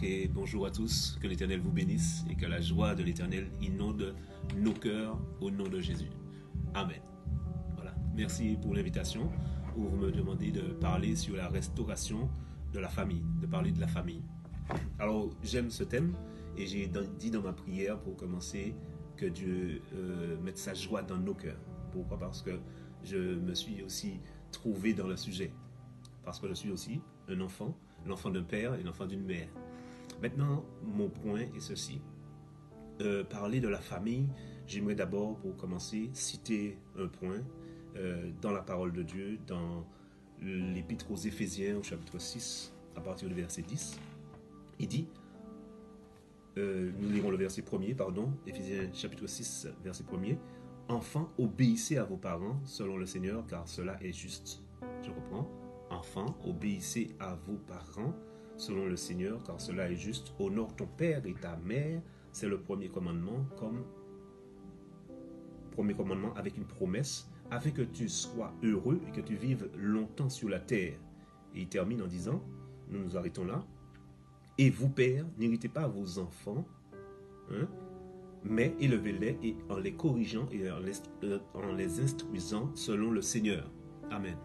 Ok, bonjour à tous, que l'Éternel vous bénisse et que la joie de l'Éternel inonde nos cœurs au nom de Jésus. Amen. Voilà, merci pour l'invitation où vous me demandez de parler sur la restauration de la famille, de parler de la famille. Alors, j'aime ce thème et j'ai dit dans ma prière pour commencer que Dieu mette sa joie dans nos cœurs. Pourquoi? Parce que je me suis aussi trouvé dans le sujet. Parce que je suis aussi un enfant, l'enfant d'un père et l'enfant d'une mère. Maintenant, mon point est ceci. Parler de la famille, j'aimerais d'abord, pour commencer, citer un point dans la parole de Dieu, dans l'Épître aux Éphésiens, au chapitre 6, à partir du verset 10. Il dit, nous lirons le verset 1er, pardon, Éphésiens chapitre 6, verset 1er, « Enfants, obéissez à vos parents selon le Seigneur, car cela est juste. » Je reprends. « Enfants, obéissez à vos parents selon le Seigneur, car cela est juste. Honore ton père et ta mère. » C'est le premier commandement, avec une promesse, afin que tu sois heureux et que tu vives longtemps sur la terre. Et il termine en disant, nous nous arrêtons là, « Et vous, pères, n'irritez pas vos enfants, mais élevez-les et en les corrigeant et en les instruisant selon le Seigneur. » Amen.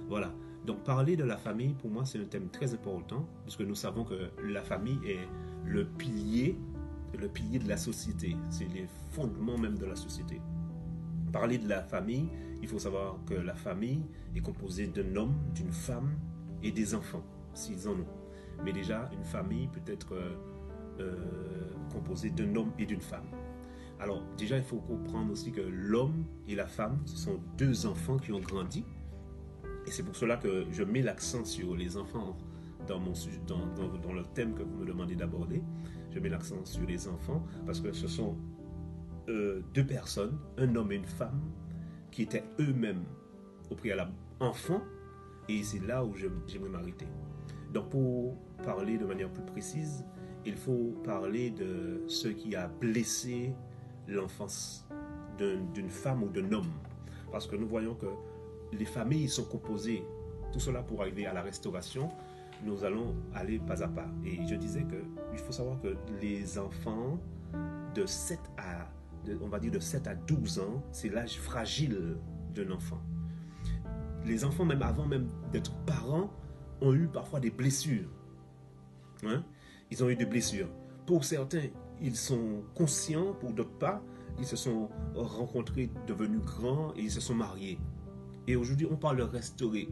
Voilà. Donc, parler de la famille, pour moi, c'est un thème très important, puisque nous savons que la famille est le pilier de la société. C'est les fondements même de la société. Parler de la famille, il faut savoir que la famille est composée d'un homme, d'une femme et des enfants, s'ils en ont. Mais déjà, une famille peut être composée d'un homme et d'une femme. Alors, déjà, il faut comprendre aussi que l'homme et la femme, ce sont deux enfants qui ont grandi. Et c'est pour cela que je mets l'accent sur les enfants dans le thème que vous me demandez d'aborder. Je mets l'accent sur les enfants parce que ce sont deux personnes, un homme et une femme, qui étaient eux-mêmes au préalable enfants. Et c'est là où j'aimerais m'arrêter. Donc pour parler de manière plus précise, il faut parler de ce qui a blessé l'enfance d'une femme ou d'un homme. Parce que nous voyons que les familles sont composées, tout cela pour arriver à la restauration, nous allons aller pas à pas. Et je disais qu'il faut savoir que les enfants de 7 à 12 ans, c'est l'âge fragile d'un enfant. Les enfants, même avant même d'être parents, ont eu parfois des blessures. Ils ont eu des blessures. Pour certains, ils sont conscients, pour d'autres pas, ils se sont rencontrés, devenus grands et ils se sont mariés. Et aujourd'hui, on parle de restaurer.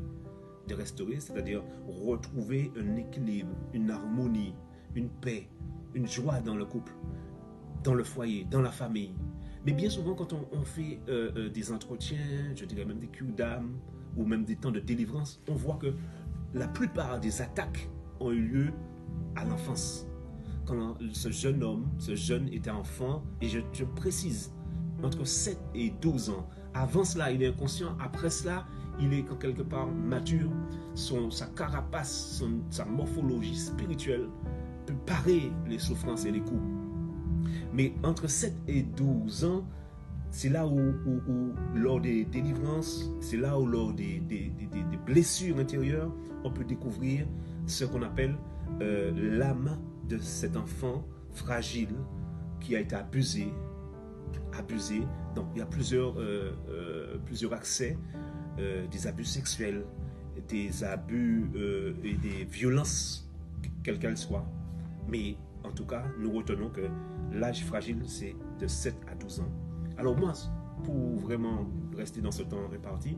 De restaurer, c'est-à-dire retrouver un équilibre, une harmonie, une paix, une joie dans le couple, dans le foyer, dans la famille. Mais bien souvent, quand on fait des entretiens, je dirais même des cures d'âme, ou même des temps de délivrance, on voit que la plupart des attaques ont eu lieu à l'enfance. Quand ce jeune homme, ce jeune était enfant, et je précise, entre 7 et 12 ans, avant cela, il est inconscient. Après cela, il est quelque part mature. Sa carapace, sa morphologie spirituelle peut parer les souffrances et les coups. Mais entre 7 et 12 ans, c'est là où lors des délivrances, c'est là où lors des blessures intérieures, on peut découvrir ce qu'on appelle l'âme de cet enfant fragile qui a été abusé. Donc il y a plusieurs accès, des abus sexuels, des abus et des violences, quelles qu'elles soient. Mais en tout cas, nous retenons que l'âge fragile, c'est de 7 à 12 ans. Alors moi, pour vraiment rester dans ce temps réparti,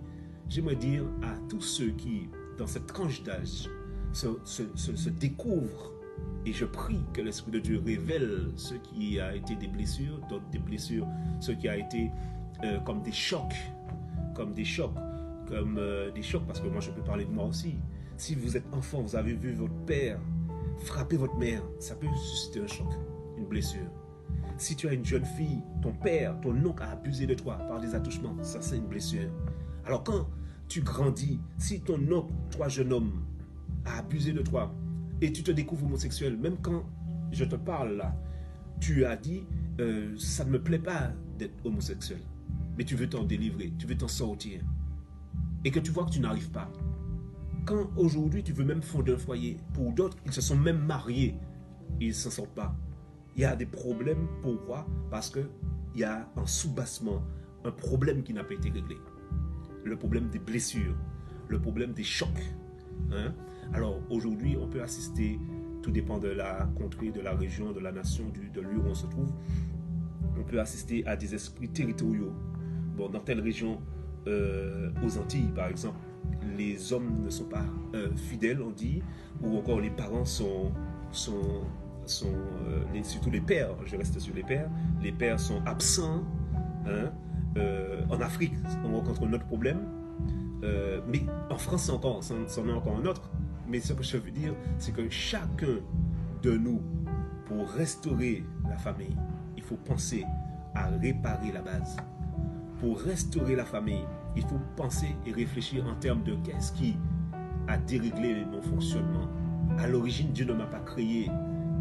j'aimerais dire à tous ceux qui, dans cette tranche d'âge, se découvrent. Et je prie que l'Esprit de Dieu révèle ce qui a été des blessures, d'autres des blessures, ce qui a été comme des chocs, parce que moi je peux parler de moi aussi. Si vous êtes enfant, vous avez vu votre père frapper votre mère, ça peut susciter un choc, une blessure. Si tu as une jeune fille, ton père, ton oncle a abusé de toi par des attouchements, ça c'est une blessure. Alors quand tu grandis, si ton oncle, toi jeune homme, a abusé de toi, et tu te découvres homosexuel, même quand je te parle là, tu as dit, ça ne me plaît pas d'être homosexuel, mais tu veux t'en délivrer, tu veux t'en sortir, et que tu vois que tu n'arrives pas. Quand aujourd'hui tu veux même fonder un foyer, pour d'autres, ils se sont même mariés, ils ne s'en sortent pas. Il y a des problèmes. Pourquoi? Parce qu'il y a un soubassement, un problème qui n'a pas été réglé. Le problème des blessures, le problème des chocs. Hein? Alors aujourd'hui, on peut assister, tout dépend de la contrée, de la région, de la nation, de lieu où on se trouve. On peut assister à des esprits territoriaux. Bon, dans telle région, aux Antilles par exemple, les hommes ne sont pas fidèles, on dit, ou encore les parents sont surtout les pères, je reste sur les pères sont absents. Hein? En Afrique, on rencontre un autre problème, mais en France, c'en est encore un autre. Mais ce que je veux dire, c'est que chacun de nous, pour restaurer la famille, il faut penser à réparer la base. Pour restaurer la famille, il faut penser et réfléchir en termes de qu'est-ce qui a déréglé mon fonctionnement. À l'origine, Dieu ne m'a pas créé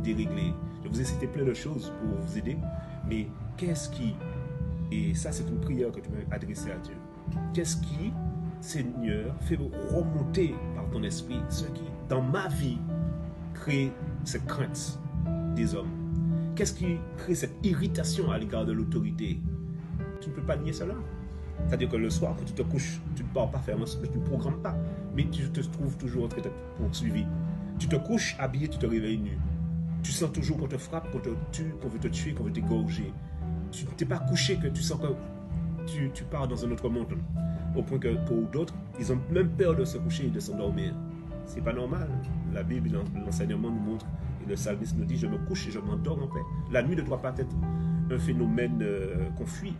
déréglé. Je vous ai cité plein de choses pour vous aider, mais qu'est-ce qui, et ça c'est une prière que tu veux adresser à Dieu, qu'est-ce qui, Seigneur, fait remonter par ton esprit ce qui, dans ma vie, crée cette crainte des hommes? Qu'est-ce qui crée cette irritation à l'égard de l'autorité? Tu ne peux pas nier cela. C'est-à-dire que le soir, quand tu te couches, tu ne pars pas faire un tu ne programmes pas, mais tu te trouves toujours en train d'être poursuivi. Tu te couches habillé, tu te réveilles nu. Tu sens toujours qu'on te frappe, qu'on te tue, qu'on veut te tuer, qu'on veut t'égorger. Tu ne t'es pas couché que tu sens que tu pars dans un autre monde. Au point que pour d'autres, ils ont même peur de se coucher et de s'endormir. C'est pas normal. La Bible, l'enseignement nous montre, et le psalmiste nous dit, je me couche et je m'endors en paix. La nuit ne doit pas être un phénomène qu'on fuit.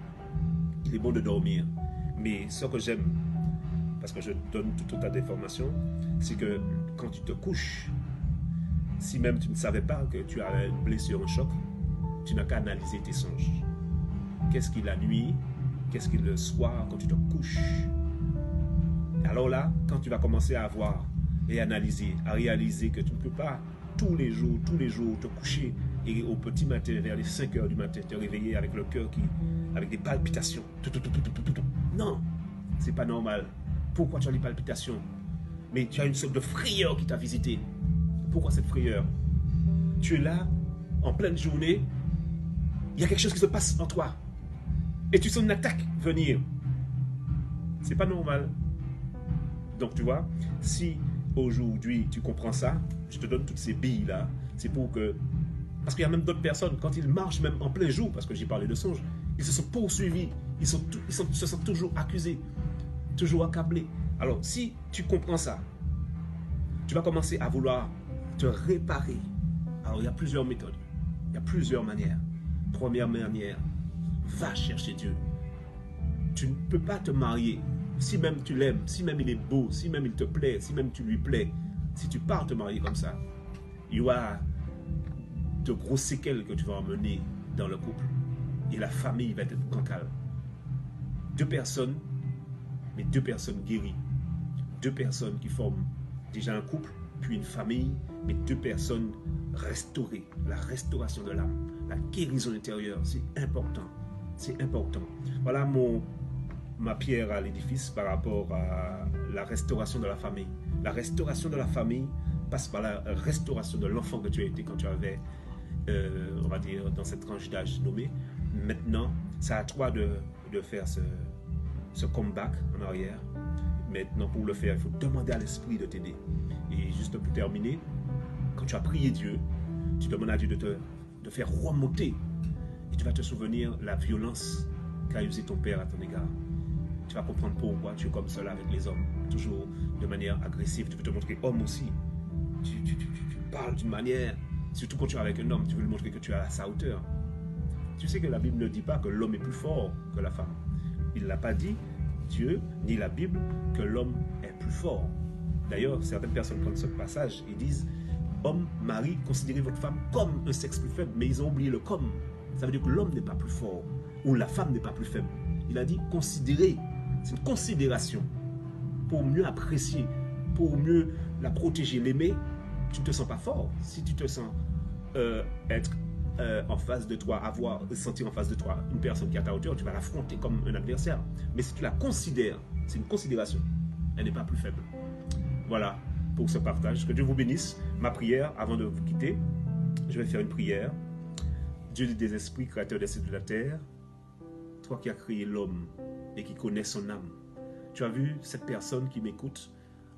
Il est bon de dormir. Mais ce que j'aime, parce que je donne tout un tas d'informations, c'est que quand tu te couches, si même tu ne savais pas que tu as une blessure, un choc, tu n'as qu'à analyser tes songes. Qu'est-ce qui la nuit? Qu'est-ce qui le soir quand tu te couches? Alors là, quand tu vas commencer à voir et analyser, à réaliser que tu ne peux pas tous les jours te coucher et au petit matin, vers les 5 heures du matin, te réveiller avec le cœur avec des palpitations. Non, c'est pas normal. Pourquoi tu as des palpitations? Mais tu as une sorte de frayeur qui t'a visité. Pourquoi cette frayeur? Tu es là, en pleine journée, il y a quelque chose qui se passe en toi. Et tu sens une attaque venir. C'est pas normal. Donc tu vois, si aujourd'hui tu comprends ça, je te donne toutes ces billes-là, c'est pour que... Parce qu'il y a même d'autres personnes, quand ils marchent même en plein jour, parce que j'ai parlé de songes, ils se sont poursuivis, ils se sentent toujours accusés, toujours accablés. Alors si tu comprends ça, tu vas commencer à vouloir te réparer. Alors il y a plusieurs méthodes, il y a plusieurs manières. Première manière, va chercher Dieu. Tu ne peux pas te marier, si même tu l'aimes, si même il est beau, si même il te plaît, si même tu lui plais. Si tu pars te marier comme ça, il y aura de grosses séquelles que tu vas emmener dans le couple. Et la famille va être bancale. Deux personnes, mais deux personnes guéries. Deux personnes qui forment déjà un couple, puis une famille, mais deux personnes restaurées. La restauration de l'âme, la guérison intérieure, c'est important. C'est important. Voilà ma pierre à l'édifice par rapport à la restauration de la famille. La restauration de la famille passe par la restauration de l'enfant que tu as été quand tu avais, on va dire, dans cette tranche d'âge nommée. Maintenant, c'est à toi de faire ce comeback en arrière. Maintenant, pour le faire, il faut demander à l'esprit de t'aider. Et juste pour terminer, quand tu as prié Dieu, tu demandes à Dieu de faire remonter. Et tu vas te souvenir la violence qu'a usé ton père à ton égard. Tu vas comprendre pourquoi tu es comme cela avec les hommes, toujours de manière agressive. Tu veux te montrer homme aussi. Tu parles d'une manière, surtout quand tu es avec un homme, tu veux lui montrer que tu es à sa hauteur. Tu sais que la Bible ne dit pas que l'homme est plus fort que la femme. Il ne l'a pas dit, Dieu, ni la Bible, que l'homme est plus fort. D'ailleurs, certaines personnes prennent ce passage et disent, homme, mari, considérez votre femme comme un sexe plus faible, mais ils ont oublié le comme. Ça veut dire que l'homme n'est pas plus fort, ou la femme n'est pas plus faible. Il a dit considérer. C'est une considération pour mieux apprécier, pour mieux la protéger, l'aimer. Tu ne te sens pas fort. Si tu te sens être en face de toi, sentir en face de toi une personne qui est à ta hauteur, tu vas l'affronter comme un adversaire. Mais si tu la considères, c'est une considération. Elle n'est pas plus faible. Voilà pour ce partage. Que Dieu vous bénisse. Ma prière avant de vous quitter, Je vais faire une prière. Dieu des esprits, créateur des cieux de la terre, toi qui as créé l'homme et qui connais son âme, tu as vu cette personne qui m'écoute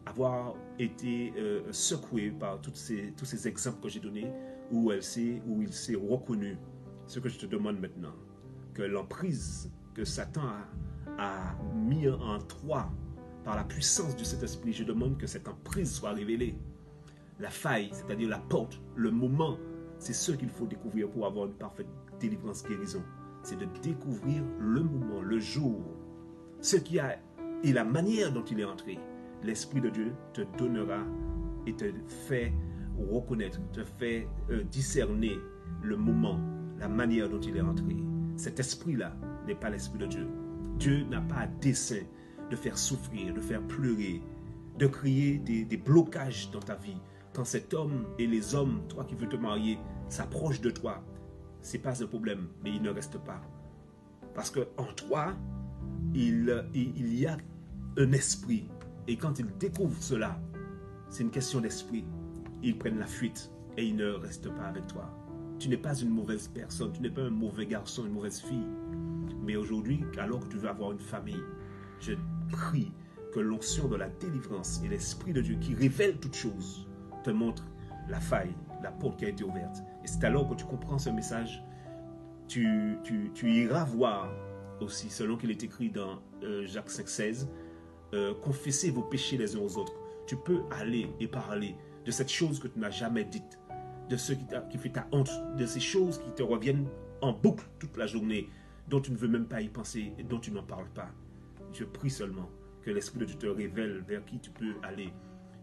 avoir été secouée par tous ces exemples que j'ai donnés, où il s'est reconnu. Ce que je te demande maintenant, que l'emprise que Satan a mis en toi par la puissance de cet esprit, je demande que cette emprise soit révélée. La faille, c'est-à-dire la porte, le moment, c'est ce qu'il faut découvrir pour avoir une parfaite délivrance, guérison. C'est de découvrir le moment, le jour, ce qui a et la manière dont il est entré. L'Esprit de Dieu te donnera et te fait reconnaître, te fait discerner le moment, la manière dont il est entré. Cet esprit-là n'est pas l'Esprit de Dieu. Dieu n'a pas à dessein de faire souffrir, de faire pleurer, de créer des blocages dans ta vie. Quand cet homme et les hommes, toi qui veux te marier, s'approchent de toi, ce n'est pas un problème, mais il ne reste pas. Parce qu'en toi, il y a un esprit. Et quand ils découvrent cela, c'est une question d'esprit. Ils prennent la fuite et ils ne restent pas avec toi. Tu n'es pas une mauvaise personne, tu n'es pas un mauvais garçon, une mauvaise fille. Mais aujourd'hui, alors que tu veux avoir une famille, je prie que l'onction de la délivrance et l'Esprit de Dieu qui révèle toutes choses te montre la faille, la porte qui a été ouverte. Et c'est alors que tu comprends ce message, tu iras voir aussi, selon qu'il est écrit dans Jacques 5,16, confessez vos péchés les uns aux autres. Tu peux aller et parler de cette chose que tu n'as jamais dite, de ce qui fait ta honte, de ces choses qui te reviennent en boucle toute la journée, dont tu ne veux même pas y penser et dont tu n'en parles pas. Je prie seulement que l'Esprit de Dieu te révèle vers qui tu peux aller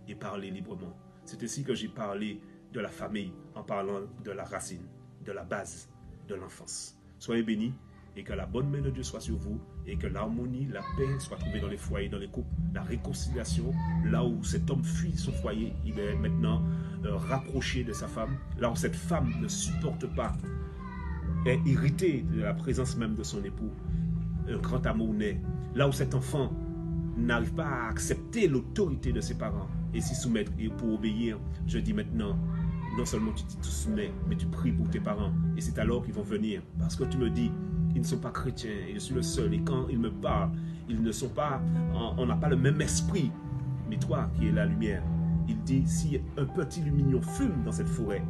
et parler librement. C'est ainsi que j'ai parlé de la famille en parlant de la racine, de la base de l'enfance. Soyez bénis et que la bonne main de Dieu soit sur vous et que l'harmonie, la paix soit trouvée dans les foyers, dans les couples, la réconciliation, là où cet homme fuit son foyer, il est maintenant rapproché de sa femme, là où cette femme ne supporte pas, est irritée de la présence même de son époux, un grand amour naît, là où cet enfant n'arrive pas à accepter l'autorité de ses parents et s'y soumettre et pour obéir, je dis maintenant, non seulement tu te soumets, mais tu pries pour tes parents et c'est alors qu'ils vont venir, parce que tu me dis, ils ne sont pas chrétiens et je suis le seul et quand ils me parlent, ils ne sont pas, on n'a pas le même esprit, mais toi qui es la lumière, il dit, si un petit lumignon fume dans cette forêt,